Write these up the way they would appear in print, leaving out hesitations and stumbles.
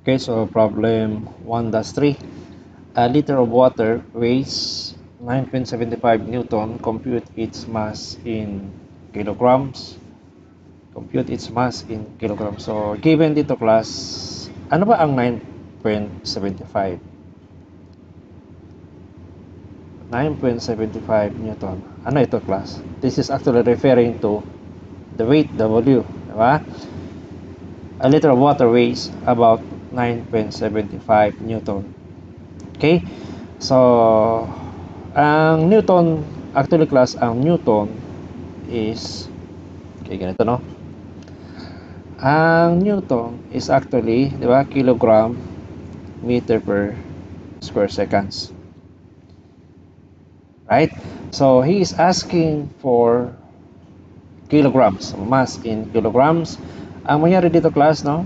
Okay, so problem 1-3. A liter of water weighs 9.75 Newton. Compute its mass in kilograms. Compute its mass in kilograms. So, given dito class, ano ba ang 9.75? 9.75 Newton. Ano ito class? This is actually referring to the weight W. Diba? A liter of water weighs about 9.75 Newton. Okay? So, ang Newton, actually class, ang Newton is, okay, ganito no? Ang Newton is actually, di ba, kilogram meter per square seconds. Right? So, he is asking for kilograms, mass in kilograms. Ang mangyari dito class, no?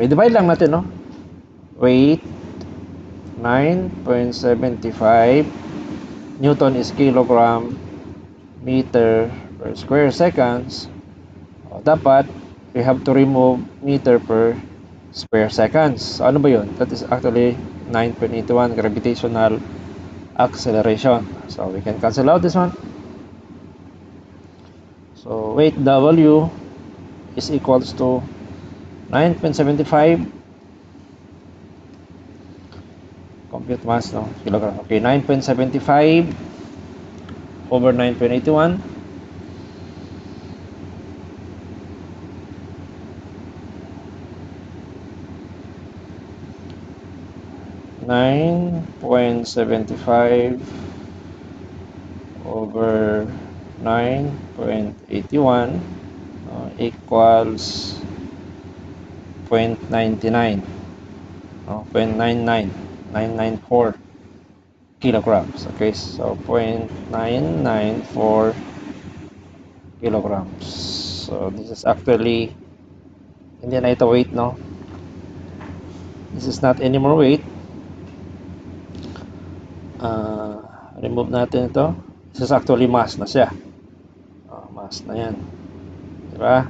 I-divide lang natin, no? Weight 9.75 Newton is kilogram meter per square seconds. Dapat we have to remove meter per square seconds. So ano ba yun? That is actually 9.81 gravitational acceleration. So we can cancel out this one. So weight W is equals to 9.75 compute mass, no? Kilogram. Okay, 9.75 over 9.81. Nine point 75 over 9.81 equals 0.99, 0.99994 kilograms. Okay, so 0.994 kilograms. So this is actually, hindi na ito weight, no? This is not anymore weight. Remove natin ito. This is actually mass na siya. Mass na yan. Diba?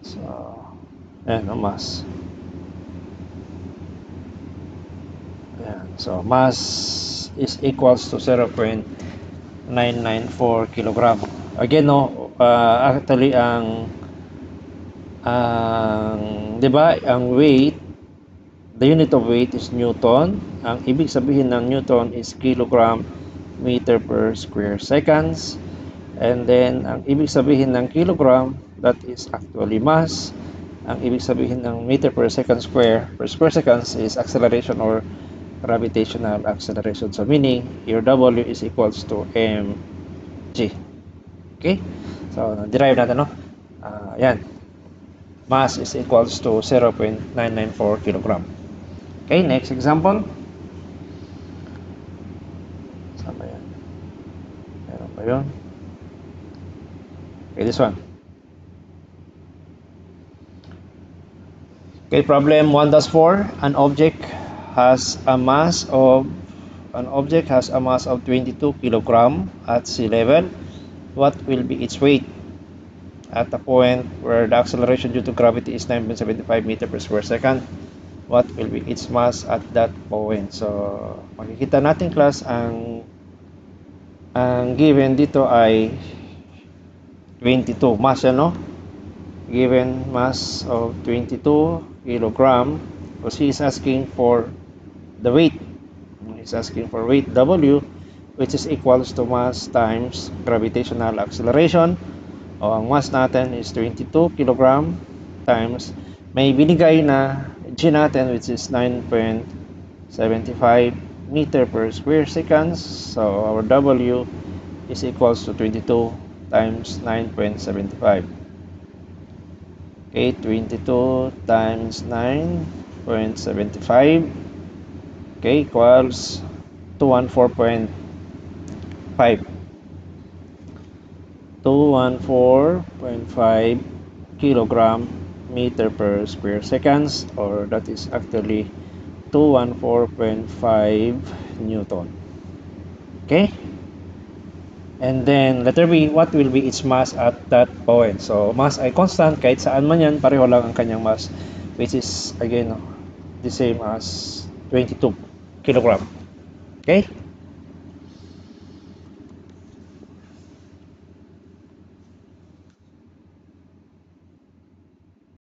So, ayan, mass. Ayan. So, mass is equals to 0.994 kilogram. Again, no, actually, diba, ang weight, the unit of weight is Newton. Ang ibig sabihin ng Newton is kilogram meter per square seconds. And then, ang ibig sabihin ng kilogram, that is actually mass. Ang ibig sabihin ng meter per second square per square seconds is acceleration or gravitational acceleration. So, meaning, your W is equals to mg. Okay? So, derive natin, no? Yan. Mass is equals to 0.994 kilogram. Okay, next example. Saan ba yan? Meron ba yun? Okay, this one. Okay, problem 1-4. An object has a mass of 22 kilogram at sea level. What will be its weight at the point where the acceleration due to gravity is 9.75 meter per square second? What will be its mass at that point? So, makikita natin class, ang given dito ay 22 mass, no? Given mass of 22 kilogram, because he is asking for the weight. He's asking for weight W, which is equals to mass times gravitational acceleration. O, ang mass natin is 22 kilogram times, may binigay na G natin, which is 9.75 meter per square seconds. So, our W is equals to 22 times 9.75. Okay, 22 times 9.75, okay, equals 214.5. 214.5 kilogram meter per square seconds, or that is actually 214.5 Newton. Okay? And then letter B, what will be its mass at that point? So mass ay constant kahit saan man yan, pareho lang ang kanyang mass, which is again the same as 22 kilogram. Okay?